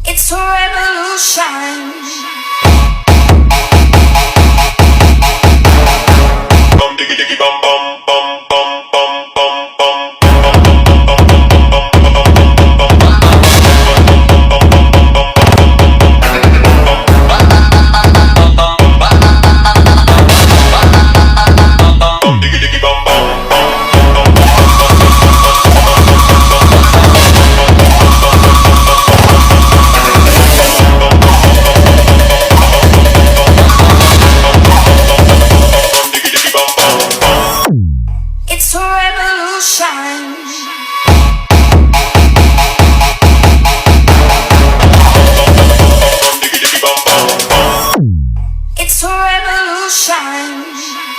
It's a revolution. Bum diggy diggy bum bum bum bum bum bum bum. Bum diggy diggy bum bum. It's a revolution. It's a revolution.